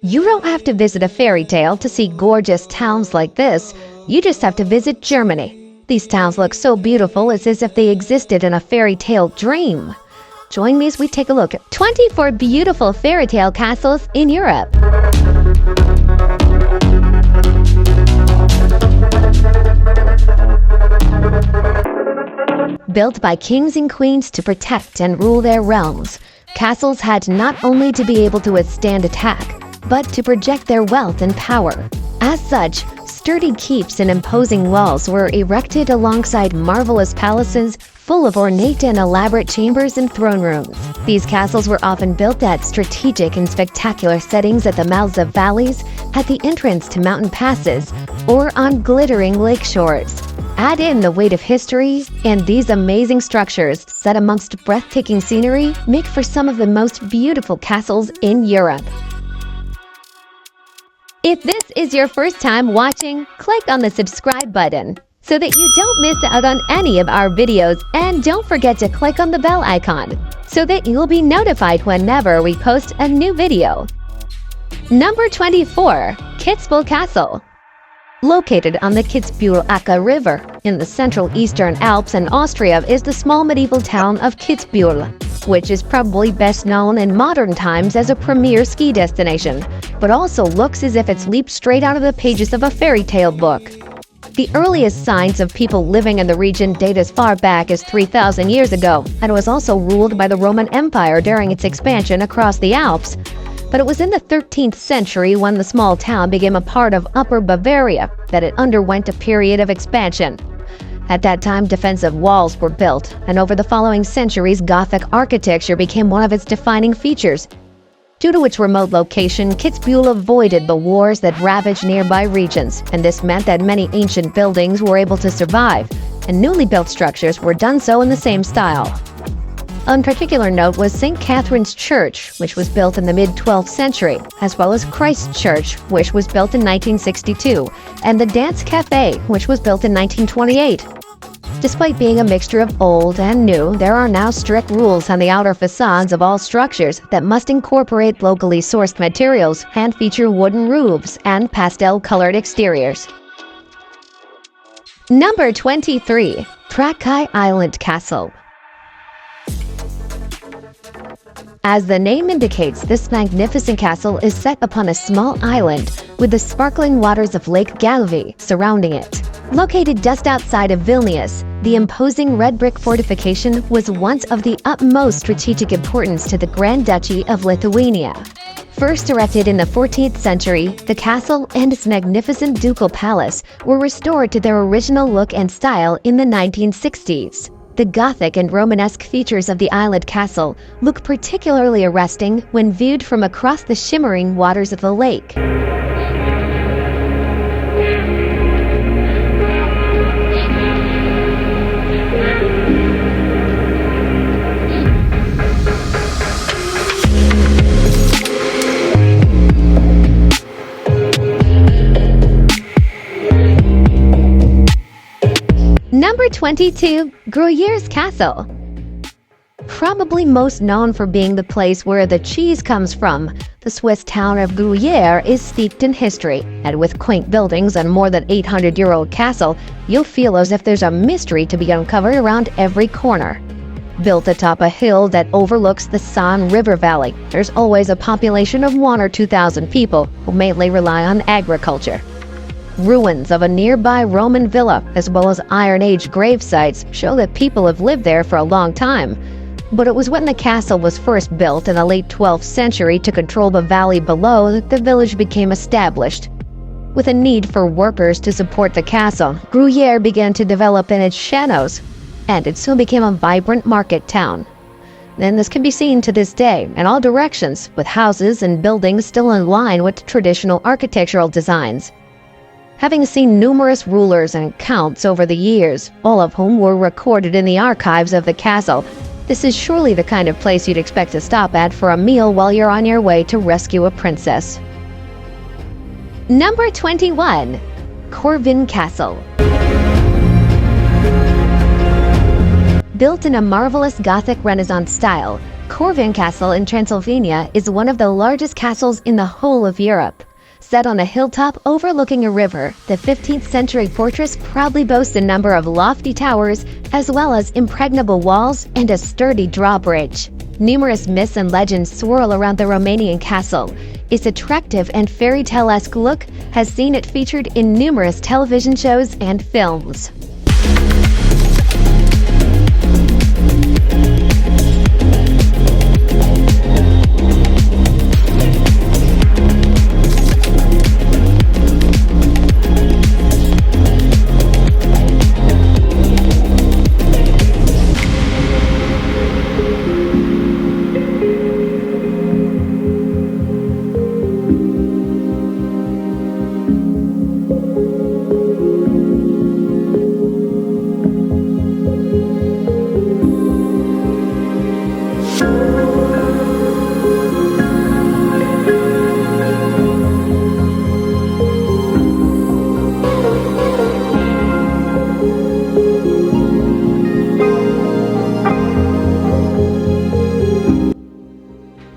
You don't have to visit a fairy tale to see gorgeous towns like this. You just have to visit Germany. These towns look so beautiful, it's as if they existed in a fairy tale dream. Join me as we take a look at 24 beautiful fairy tale castles in Europe. Built by kings and queens to protect and rule their realms, castles had not only to be able to withstand attack, but to project their wealth and power. As such, sturdy keeps and imposing walls were erected alongside marvelous palaces full of ornate and elaborate chambers and throne rooms. These castles were often built at strategic and spectacular settings at the mouths of valleys, at the entrance to mountain passes, or on glittering lake shores. Add in the weight of history, and these amazing structures, set amongst breathtaking scenery, make for some of the most beautiful castles in Europe. If this is your first time watching, click on the subscribe button so that you don't miss out on any of our videos, and don't forget to click on the bell icon so that you'll be notified whenever we post a new video. Number 24. Kitzbuhel Castle. Located on the Kitzbuhel River in the central eastern Alps in Austria is the small medieval town of Kitzbuhel, which is probably best known in modern times as a premier ski destination, but also looks as if it's leaped straight out of the pages of a fairy tale book. The earliest signs of people living in the region date as far back as 3,000 years ago, and was also ruled by the Roman Empire during its expansion across the Alps. But it was in the 13th century, when the small town became a part of Upper Bavaria, that it underwent a period of expansion. At that time, defensive walls were built, and over the following centuries, Gothic architecture became one of its defining features. Due to its remote location, Kitzbuhel avoided the wars that ravaged nearby regions, and this meant that many ancient buildings were able to survive, and newly built structures were done so in the same style. On particular note was St. Catherine's Church, which was built in the mid-12th century, as well as Christ Church, which was built in 1962, and the Dance Cafe, which was built in 1928. Despite being a mixture of old and new, there are now strict rules on the outer facades of all structures that must incorporate locally sourced materials and feature wooden roofs and pastel-colored exteriors. Number 23. Trakai Island Castle. As the name indicates, this magnificent castle is set upon a small island with the sparkling waters of Lake Galvi surrounding it. Located just outside of Vilnius, the imposing red brick fortification was once of the utmost strategic importance to the Grand Duchy of Lithuania. First erected in the 14th century, the castle and its magnificent ducal palace were restored to their original look and style in the 1960s. The Gothic and Romanesque features of the island castle look particularly arresting when viewed from across the shimmering waters of the lake. Number 22. Gruyeres Castle. Probably most known for being the place where the cheese comes from, the Swiss town of Gruyere is steeped in history, and with quaint buildings and more than 800-year-old castle, you'll feel as if there's a mystery to be uncovered around every corner. Built atop a hill that overlooks the San River Valley, there's always a population of 1,000 or 2,000 people who mainly rely on agriculture. Ruins of a nearby Roman villa, as well as Iron Age grave sites, show that people have lived there for a long time. But it was when the castle was first built in the late 12th century to control the valley below that the village became established. With a need for workers to support the castle, Gruyere began to develop in its shadows, and it soon became a vibrant market town. And this can be seen to this day in all directions, with houses and buildings still in line with traditional architectural designs. Having seen numerous rulers and counts over the years, all of whom were recorded in the archives of the castle, this is surely the kind of place you'd expect to stop at for a meal while you're on your way to rescue a princess. Number 21. Corvin Castle. Built in a marvelous Gothic Renaissance style, Corvin Castle in Transylvania is one of the largest castles in the whole of Europe. Set on a hilltop overlooking a river, the 15th century fortress proudly boasts a number of lofty towers, as well as impregnable walls and a sturdy drawbridge. Numerous myths and legends swirl around the Romanian castle. Its attractive and fairy tale-esque look has seen it featured in numerous television shows and films.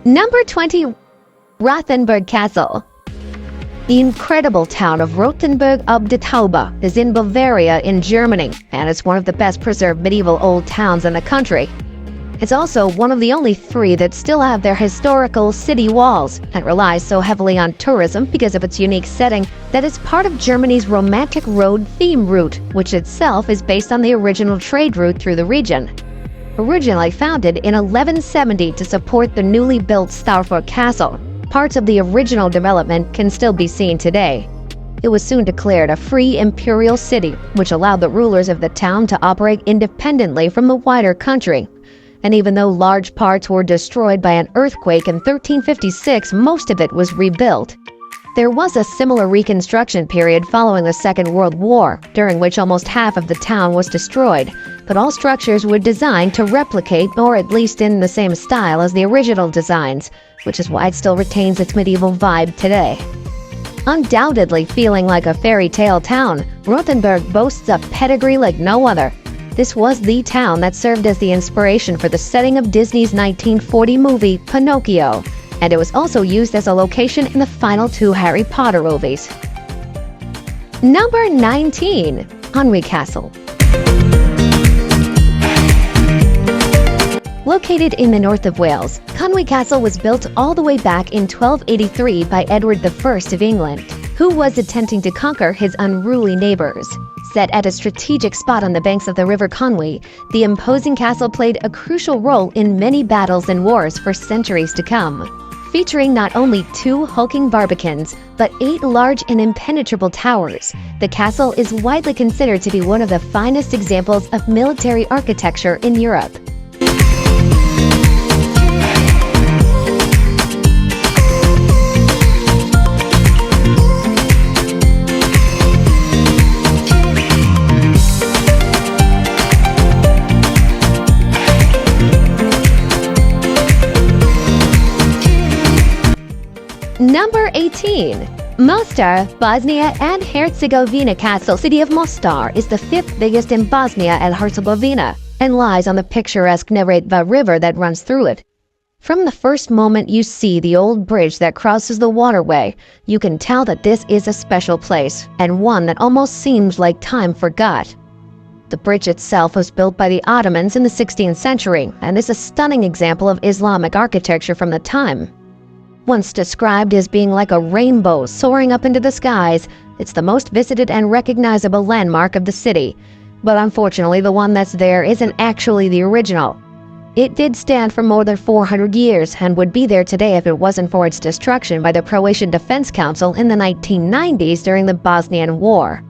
Number 20. Rothenburg Castle. The incredible town of Rothenburg ob der Tauber is in Bavaria in Germany, and it's one of the best preserved medieval old towns in the country. It's also one of the only three that still have their historical city walls, and relies so heavily on tourism because of its unique setting that it's part of Germany's romantic road theme route, which itself is based on the original trade route through the region. Originally founded in 1170 to support the newly built Beautiful Castle, parts of the original development can still be seen today. It was soon declared a free imperial city, which allowed the rulers of the town to operate independently from the wider country. And even though large parts were destroyed by an earthquake in 1356, most of it was rebuilt. There was a similar reconstruction period following the Second World War, during which almost half of the town was destroyed, but all structures were designed to replicate, or at least in the same style as the original designs, which is why it still retains its medieval vibe today. Undoubtedly feeling like a fairy tale town, Rothenburg boasts a pedigree like no other. This was the town that served as the inspiration for the setting of Disney's 1940 movie, Pinocchio, and it was also used as a location in the final two Harry Potter movies. Number 19. Conwy Castle. Located in the north of Wales, Conwy Castle was built all the way back in 1283 by Edward I of England, who was attempting to conquer his unruly neighbors. Set at a strategic spot on the banks of the River Conwy, the imposing castle played a crucial role in many battles and wars for centuries to come. Featuring not only 2 hulking barbicans, but 8 large and impenetrable towers, the castle is widely considered to be one of the finest examples of military architecture in Europe. Number 18. Mostar, Bosnia and Herzegovina Castle. City of Mostar is the 5th biggest in Bosnia and Herzegovina and lies on the picturesque Neretva River that runs through it. From the first moment you see the old bridge that crosses the waterway, you can tell that this is a special place and one that almost seems like time forgot. The bridge itself was built by the Ottomans in the 16th century and is a stunning example of Islamic architecture from the time. Once described as being like a rainbow soaring up into the skies, it's the most visited and recognizable landmark of the city. But unfortunately, the one that's there isn't actually the original. It did stand for more than 400 years and would be there today if it wasn't for its destruction by the Croatian Defense Council in the 1990s during the Bosnian War.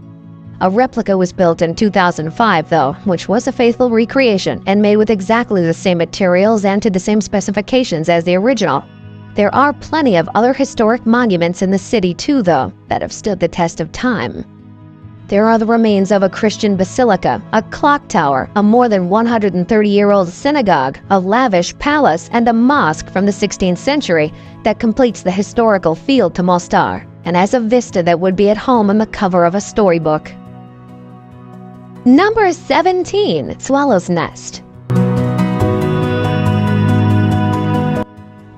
A replica was built in 2005, though, which was a faithful recreation and made with exactly the same materials and to the same specifications as the original. There are plenty of other historic monuments in the city too, though, that have stood the test of time. There are the remains of a Christian basilica, a clock tower, a more than 130-year-old synagogue, a lavish palace, and a mosque from the 16th century that completes the historical field to Mostar, and has a vista that would be at home on the cover of a storybook. Number 17. Swallow's Nest.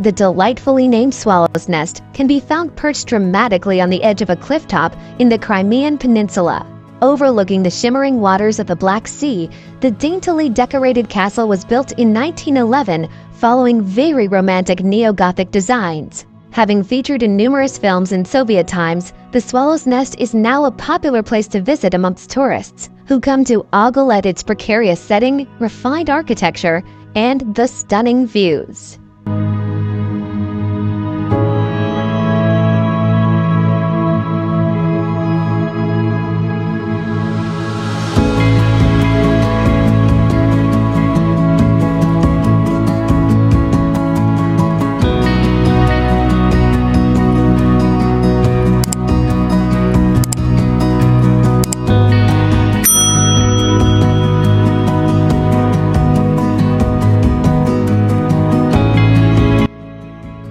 The delightfully named Swallow's Nest can be found perched dramatically on the edge of a clifftop in the Crimean Peninsula. Overlooking the shimmering waters of the Black Sea, the daintily decorated castle was built in 1911 following very romantic neo-Gothic designs. Having featured in numerous films in Soviet times, the Swallow's Nest is now a popular place to visit amongst tourists, who come to ogle at its precarious setting, refined architecture, and the stunning views.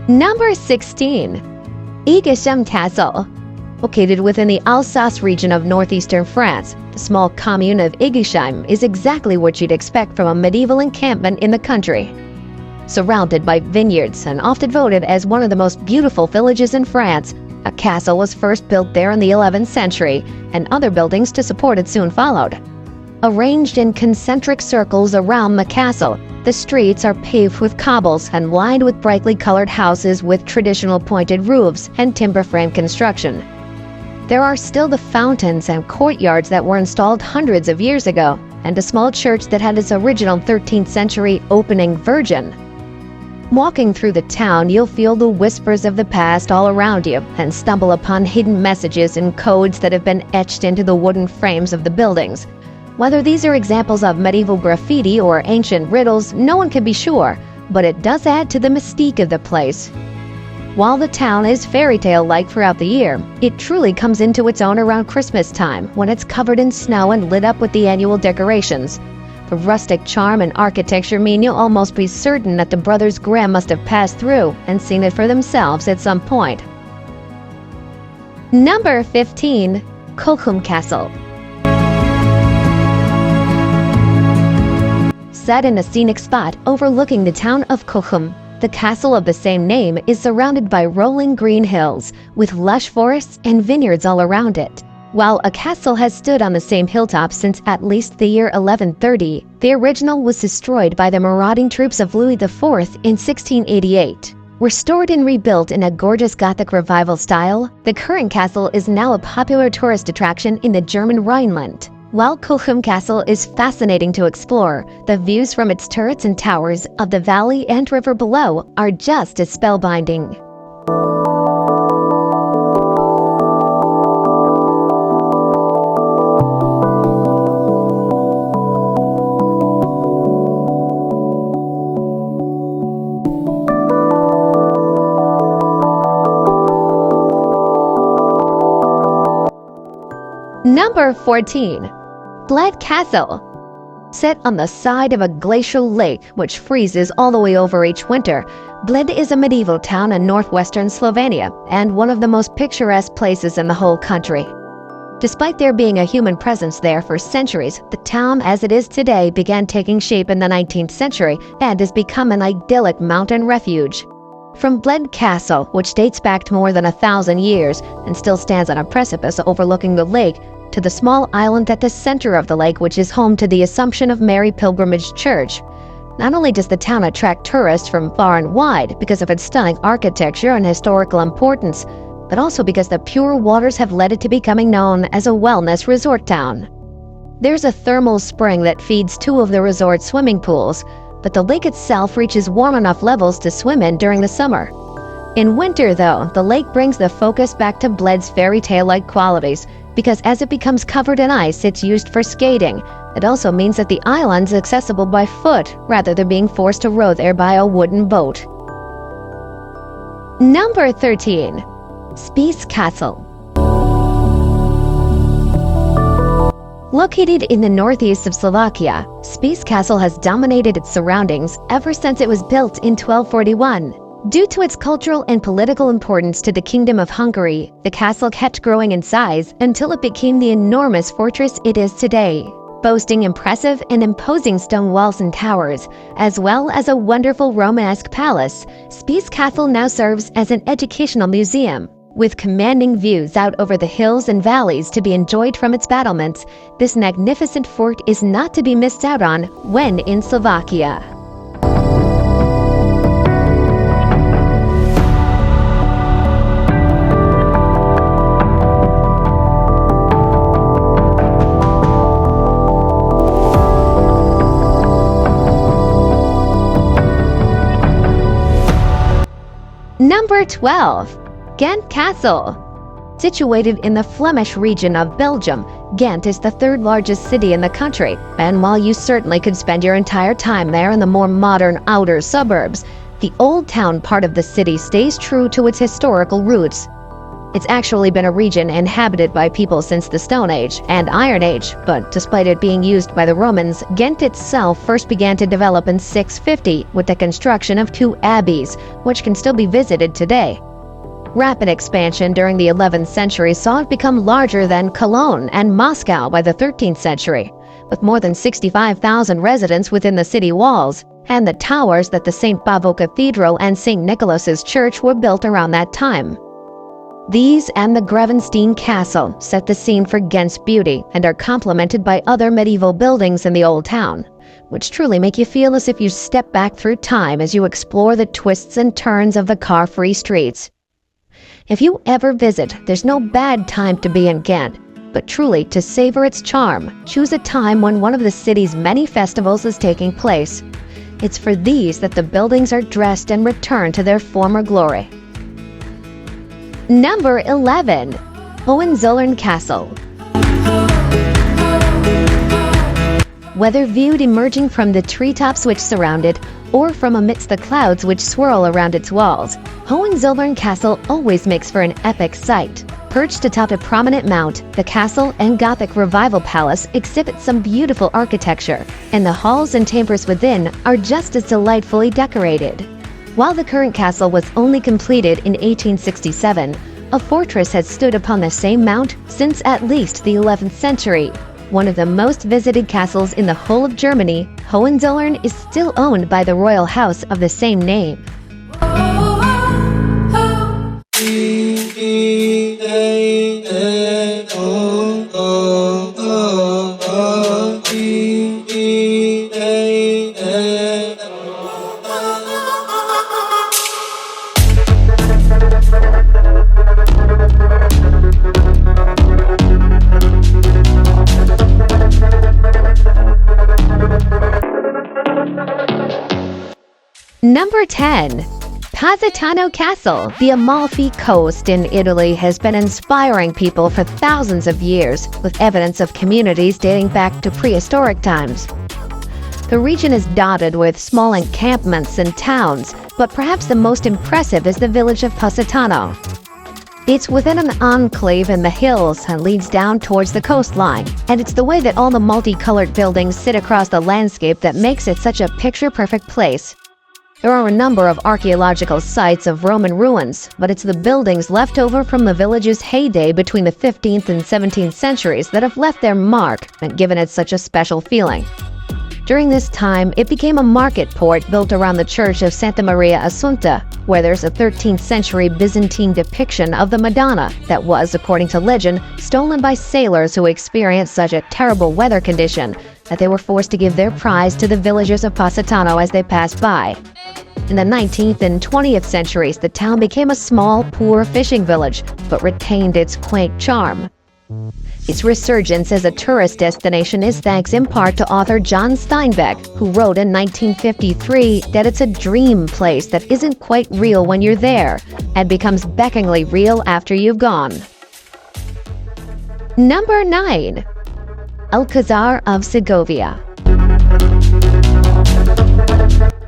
Number 16. Eguishem Castle. Located within the Alsace region of northeastern France, the small commune of Eguishem is exactly what you'd expect from a medieval encampment in the country. Surrounded by vineyards and often voted as one of the most beautiful villages in France, a castle was first built there in the 11th century, and other buildings to support it soon followed. Arranged in concentric circles around the castle, the streets are paved with cobbles and lined with brightly colored houses with traditional pointed roofs and timber frame construction. There are still the fountains and courtyards that were installed hundreds of years ago, and a small church that had its original 13th century opening virgin. Walking through the town, you'll feel the whispers of the past all around you and stumble upon hidden messages and codes that have been etched into the wooden frames of the buildings. Whether these are examples of medieval graffiti or ancient riddles, no one can be sure, but it does add to the mystique of the place. While the town is fairy tale-like throughout the year, it truly comes into its own around Christmas time, when it's covered in snow and lit up with the annual decorations. The rustic charm and architecture mean you'll almost be certain that the brothers Grimm must have passed through and seen it for themselves at some point. Number 15. Cochem Castle. Set in a scenic spot overlooking the town of Cochem, the castle of the same name is surrounded by rolling green hills, with lush forests and vineyards all around it. While a castle has stood on the same hilltop since at least the year 1130, the original was destroyed by the marauding troops of Louis IV in 1688. Restored and rebuilt in a gorgeous Gothic revival style, the current castle is now a popular tourist attraction in the German Rhineland. While Cochem Castle is fascinating to explore, the views from its turrets and towers of the valley and river below are just as spellbinding. Number 14. Bled Castle. Set on the side of a glacial lake which freezes all the way over each winter, Bled is a medieval town in northwestern Slovenia and one of the most picturesque places in the whole country. Despite there being a human presence there for centuries, the town as it is today began taking shape in the 19th century and has become an idyllic mountain refuge. From Bled Castle, which dates back to more than 1,000 years and still stands on a precipice overlooking the lake, to the small island at the center of the lake which is home to the Assumption of Mary Pilgrimage Church. Not only does the town attract tourists from far and wide because of its stunning architecture and historical importance, but also because the pure waters have led it to becoming known as a wellness resort town. There's a thermal spring that feeds 2 of the resort swimming pools, but the lake itself reaches warm enough levels to swim in during the summer. In winter, though, the lake brings the focus back to Bled's fairy tale-like qualities, because as it becomes covered in ice, it's used for skating. It also means that the island's accessible by foot, rather than being forced to row there by a wooden boat. Number 13. Spis Castle. Located in the northeast of Slovakia, Spis Castle has dominated its surroundings ever since it was built in 1241. Due to its cultural and political importance to the Kingdom of Hungary, the castle kept growing in size until it became the enormous fortress it is today. boasting impressive and imposing stone walls and towers, as well as a wonderful Romanesque palace. Spis Castle now serves as an educational museum. With commanding views out over the hills and valleys to be enjoyed from its battlements, this magnificent fort is not to be missed out on when in Slovakia. Number 12. Ghent Castle. Situated in the Flemish region of Belgium, Ghent is the third largest city in the country, and while you certainly could spend your entire time there in the more modern outer suburbs, the old town part of the city stays true to its historical roots. It's actually been a region inhabited by people since the Stone Age and Iron Age, but despite it being used by the Romans, Ghent itself first began to develop in 650 with the construction of 2 abbeys, which can still be visited today. Rapid expansion during the 11th century saw it become larger than Cologne and Moscow by the 13th century, with more than 65,000 residents within the city walls, and the towers that the St. Pavo Cathedral and St. Nicholas's Church were built around that time. These and the Gruyeres Castle set the scene for Ghent's beauty and are complemented by other medieval buildings in the old town, which truly make you feel as if you step back through time as you explore the twists and turns of the car-free streets. If you ever visit, there's no bad time to be in Ghent, but truly to savor its charm, choose a time when one of the city's many festivals is taking place. It's for these that the buildings are dressed and return to their former glory. Number 11. Hohenzollern Castle. Whether viewed emerging from the treetops which surround it, or from amidst the clouds which swirl around its walls, Hohenzollern Castle always makes for an epic sight. Perched atop a prominent mount, the castle and Gothic Revival Palace exhibit some beautiful architecture, and the halls and chambers within are just as delightfully decorated. While the current castle was only completed in 1867, a fortress has stood upon the same mount since at least the 11th century. One of the most visited castles in the whole of Germany, Hohenzollern is still owned by the royal house of the same name. Number 10. Positano Castle. The Amalfi Coast in Italy has been inspiring people for thousands of years, with evidence of communities dating back to prehistoric times. The region is dotted with small encampments and towns, but perhaps the most impressive is the village of Positano. It's within an enclave in the hills and leads down towards the coastline, and it's the way that all the multicolored buildings sit across the landscape that makes it such a picture-perfect place. There are a number of archaeological sites of Roman ruins, but it's the buildings left over from the village's heyday between the 15th and 17th centuries that have left their mark and given it such a special feeling. During this time, it became a market port built around the church of Santa Maria Assunta, where there's a 13th century Byzantine depiction of the Madonna that was, according to legend, stolen by sailors who experienced such a terrible weather condition that they were forced to give their prize to the villagers of Positano as they passed by. In the 19th and 20th centuries, the town became a small, poor fishing village, but retained its quaint charm. Its resurgence as a tourist destination is thanks in part to author John Steinbeck, who wrote in 1953 that it's a dream place that isn't quite real when you're there, and becomes beckoningly real after you've gone. Number 9. Alcazar of Segovia.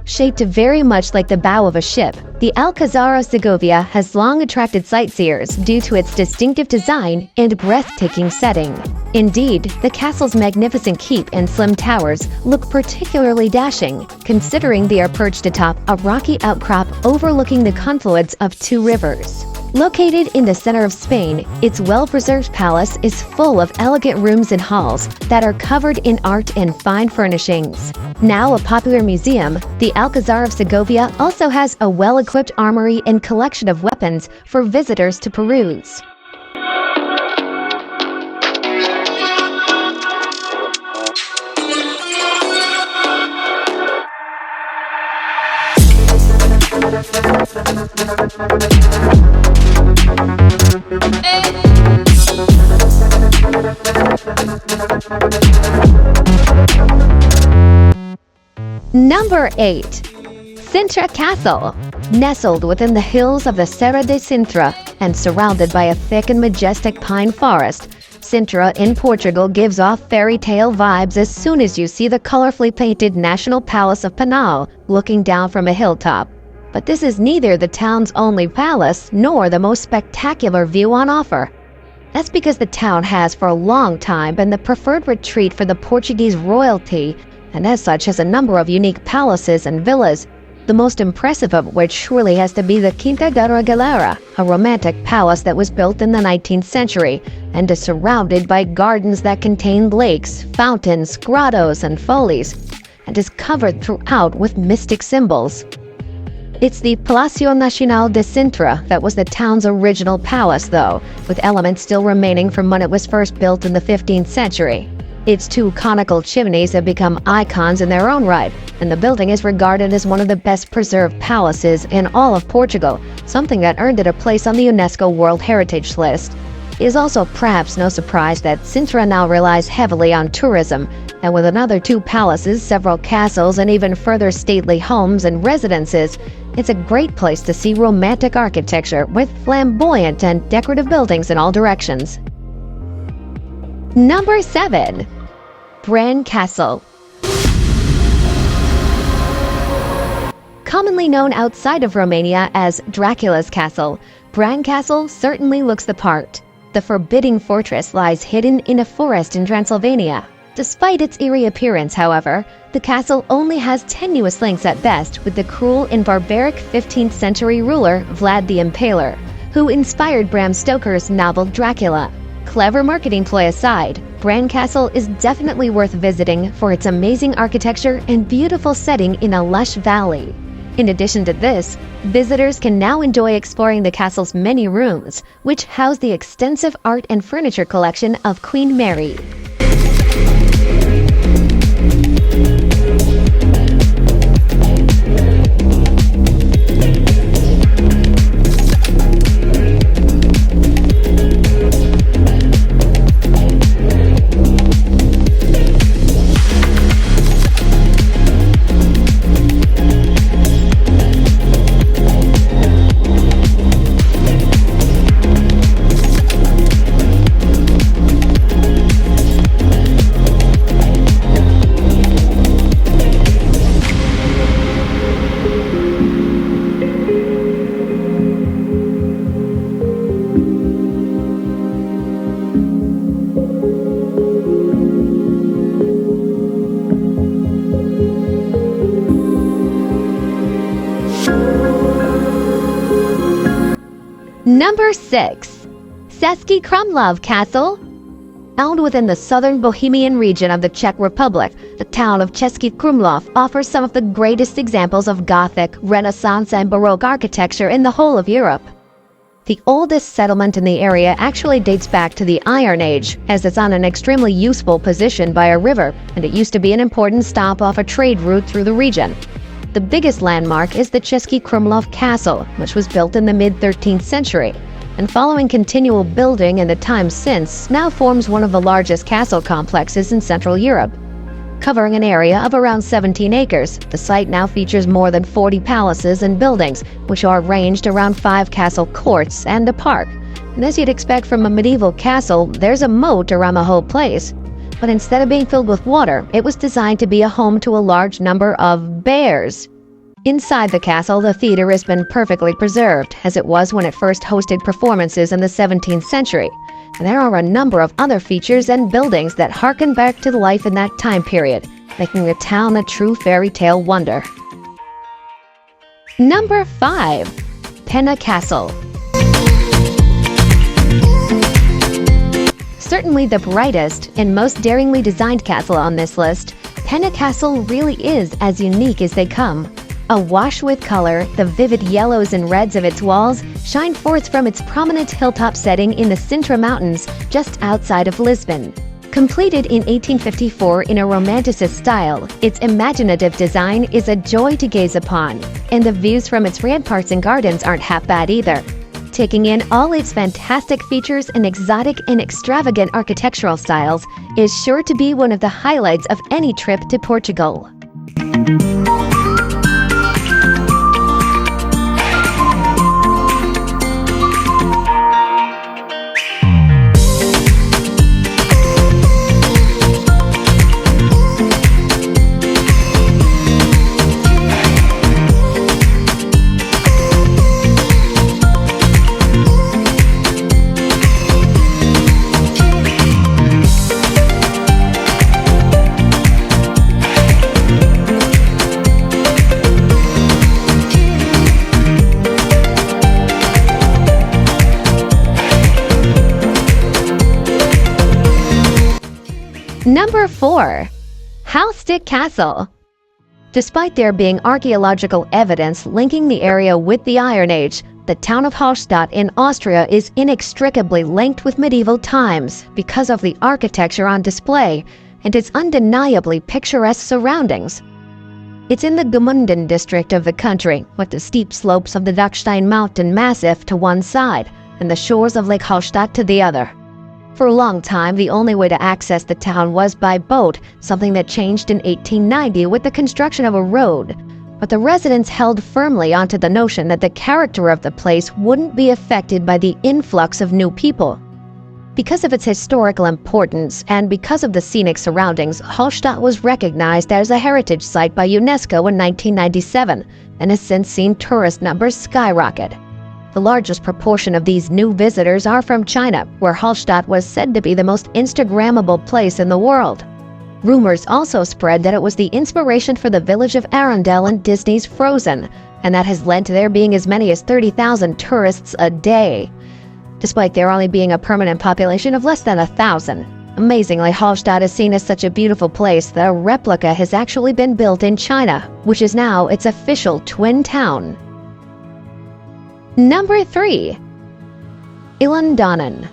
Shaped very much like the bow of a ship, the Alcazar of Segovia has long attracted sightseers due to its distinctive design and breathtaking setting. Indeed, the castle's magnificent keep and slim towers look particularly dashing, considering they are perched atop a rocky outcrop overlooking the confluence of 2 rivers. Located in the center of Spain, its well-preserved palace is full of elegant rooms and halls that are covered in art and fine furnishings. Now a popular museum, the Alcazar of Segovia also has a well-equipped armory and collection of weapons for visitors to peruse. Number 8. Sintra Castle. Nestled within the hills of the Serra de Sintra and surrounded by a thick and majestic pine forest, Sintra in Portugal gives off fairy tale vibes as soon as you see the colorfully painted National Palace of Penal looking down from a hilltop. But this is neither the town's only palace nor the most spectacular view on offer. That's because the town has for a long time been the preferred retreat for the Portuguese royalty, and as such has a number of unique palaces and villas, the most impressive of which surely has to be the Quinta da Regalera, a romantic palace that was built in the 19th century and is surrounded by gardens that contain lakes, fountains, grottos, and follies, and is covered throughout with mystic symbols. It's the Palacio Nacional de Sintra that was the town's original palace, though, with elements still remaining from when it was first built in the 15th century. Its two conical chimneys have become icons in their own right, and the building is regarded as one of the best preserved palaces in all of Portugal, something that earned it a place on the UNESCO World Heritage List. It is also perhaps no surprise that Sintra now relies heavily on tourism, and with another 2 palaces, several castles, and even further stately homes and residences, it's a great place to see romantic architecture with flamboyant and decorative buildings in all directions. Number 7. Bran Castle. Commonly known outside of Romania as Dracula's Castle, Bran Castle certainly looks the part. The forbidding fortress lies hidden in a forest in Transylvania. Despite its eerie appearance, however, the castle only has tenuous links at best with the cruel and barbaric 15th century ruler Vlad the Impaler, who inspired Bram Stoker's novel Dracula. Clever marketing ploy aside, Bran Castle is definitely worth visiting for its amazing architecture and beautiful setting in a lush valley. In addition to this, visitors can now enjoy exploring the castle's many rooms, which house the extensive art and furniture collection of Queen Mary. Number 6. Ceskykrumlov Castle. Found within the southern Bohemian region of the Czech Republic, the town of Ceskykrumlov offers some of the greatest examples of Gothic, Renaissance, and Baroque architecture in the whole of Europe. The oldest settlement in the area actually dates back to the Iron Age, as it's on an extremely useful position by a river, and it used to be an important stop off a trade route through the region. The biggest landmark is the Ceskykrumlov Castle, which was built in the mid-13th century, and following continual building in the time since, now forms one of the largest castle complexes in Central Europe. Covering an area of around 17 acres, the site now features more than 40 palaces and buildings, which are arranged around 5 castle courts and a park. And as you'd expect from a medieval castle, there's a moat around the whole place. But instead of being filled with water, it was designed to be a home to a large number of bears. Inside the castle, the theater has been perfectly preserved, as it was when it first hosted performances in the 17th century. And there are a number of other features and buildings that harken back to life in that time period, making the town a true fairy tale wonder. Number 5. Pena Castle. certainly the brightest and most daringly designed castle on this list, Pena Castle really is as unique as they come. Awash with color, the vivid yellows and reds of its walls shine forth from its prominent hilltop setting in the Sintra Mountains just outside of Lisbon. Completed in 1854 in a Romanticist style, its imaginative design is a joy to gaze upon, and the views from its ramparts and gardens aren't half bad either. Taking in all its fantastic features and exotic and extravagant architectural styles is sure to be one of the highlights of any trip to Portugal. Number 4. Hallstatt Castle. Despite there being archaeological evidence linking the area with the Iron Age, the town of Hallstatt in Austria is inextricably linked with medieval times because of the architecture on display and its undeniably picturesque surroundings. It's in the Gmunden district of the country, with the steep slopes of the Dachstein mountain massif to one side and the shores of Lake Hallstatt to the other. For a long time, the only way to access the town was by boat, something that changed in 1890 with the construction of a road. But the residents held firmly onto the notion that the character of the place wouldn't be affected by the influx of new people. Because of its historical importance and because of the scenic surroundings, Hallstatt was recognized as a heritage site by UNESCO in 1997 and has since seen tourist numbers skyrocket. The largest proportion of these new visitors are from China, where Hallstatt was said to be the most Instagrammable place in the world. Rumors also spread that it was the inspiration for the village of Arendelle in Disney's Frozen, and that has led to there being as many as 30,000 tourists a day, despite there only being a permanent population of less than 1,000. Amazingly, Hallstatt is seen as such a beautiful place that a replica has actually been built in China, which is now its official twin town. Number 3. Donan.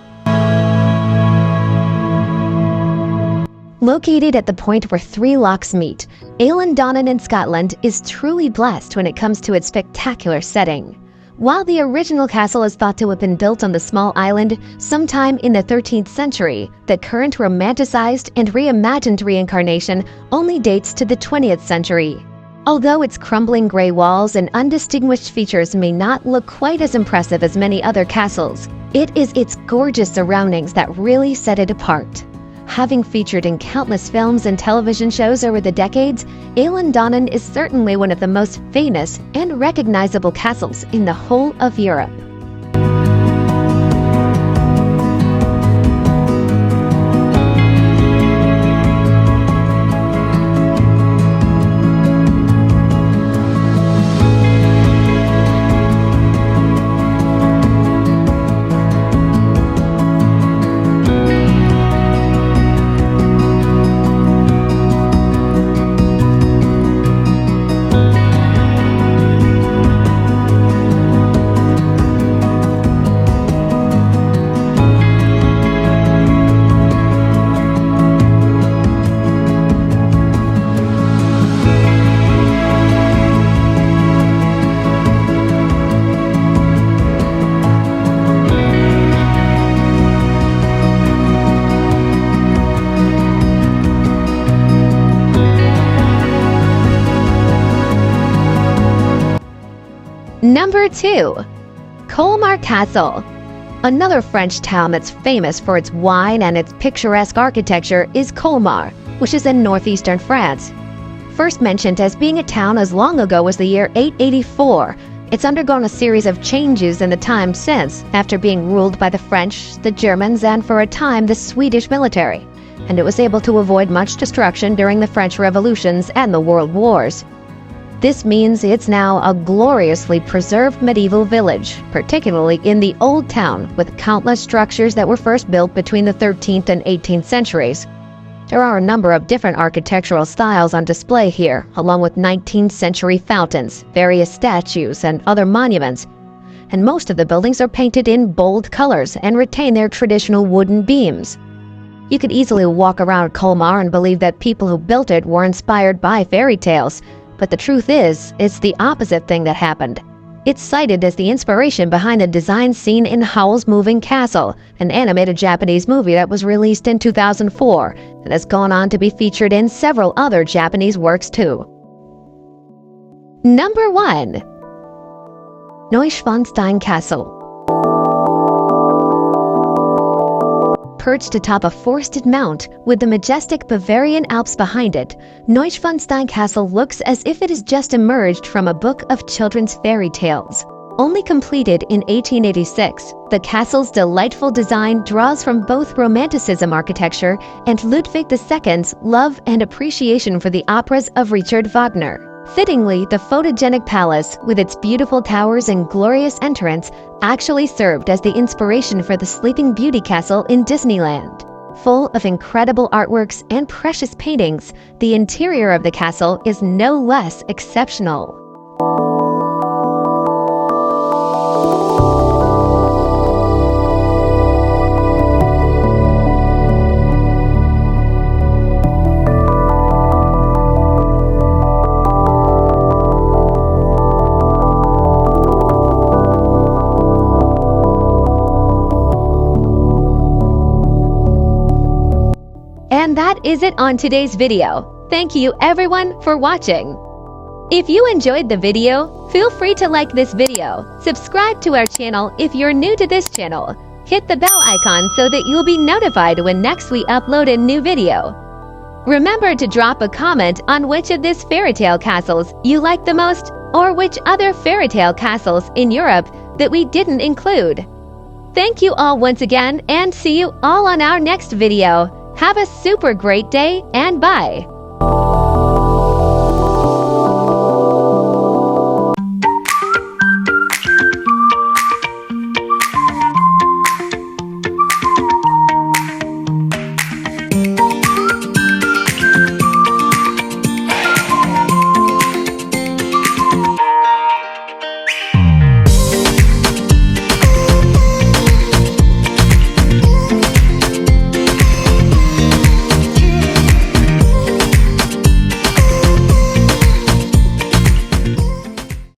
Located at the point where three lochs meet, Donan in Scotland is truly blessed when it comes to its spectacular setting. While the original castle is thought to have been built on the small island sometime in the 13th century, the current romanticized and reimagined reincarnation only dates to the 20th century. Although its crumbling gray walls and undistinguished features may not look quite as impressive as many other castles, it is its gorgeous surroundings that really set it apart. Having featured in countless films and television shows over the decades, Donan is certainly one of the most famous and recognizable castles in the whole of Europe. Number 2. Colmar Castle. Another French town that's famous for its wine and its picturesque architecture is Colmar, which is in northeastern France. First mentioned as being a town as long ago as the year 884, it's undergone a series of changes in the time since, after being ruled by the French, the Germans, and for a time the Swedish military, and it was able to avoid much destruction during the French revolutions and the World Wars. This means it's now a gloriously preserved medieval village, particularly in the Old Town, with countless structures that were first built between the 13th and 18th centuries. There are a number of different architectural styles on display here, along with 19th century fountains, various statues, and other monuments. And most of the buildings are painted in bold colors and retain their traditional wooden beams. You could easily walk around Colmar and believe that people who built it were inspired by fairy tales, but the truth is, it's the opposite thing that happened. It's cited as the inspiration behind the design seen in Howl's Moving Castle, an animated Japanese movie that was released in 2004 and has gone on to be featured in several other Japanese works too. Number 1. Neuschwanstein Castle. Perched atop a forested mount, with the majestic Bavarian Alps behind it, Neuschwanstein Castle looks as if it has just emerged from a book of children's fairy tales. Only completed in 1886, the castle's delightful design draws from both Romanticism architecture and Ludwig II's love and appreciation for the operas of Richard Wagner. Fittingly, the photogenic palace, with its beautiful towers and glorious entrance, actually served as the inspiration for the Sleeping Beauty Castle in Disneyland. Full of incredible artworks and precious paintings, the interior of the castle is no less exceptional. And that is it on today's video. Thank you everyone for watching. If you enjoyed the video, feel free to like this video, subscribe to our channel if you're new to this channel, hit the bell icon so that you'll be notified when next we upload a new video. Remember to drop a comment on which of these fairy tale castles you like the most, or which other fairy tale castles in Europe that we didn't include. Thank you all once again, and see you all on our next video. Have a super great day, and bye!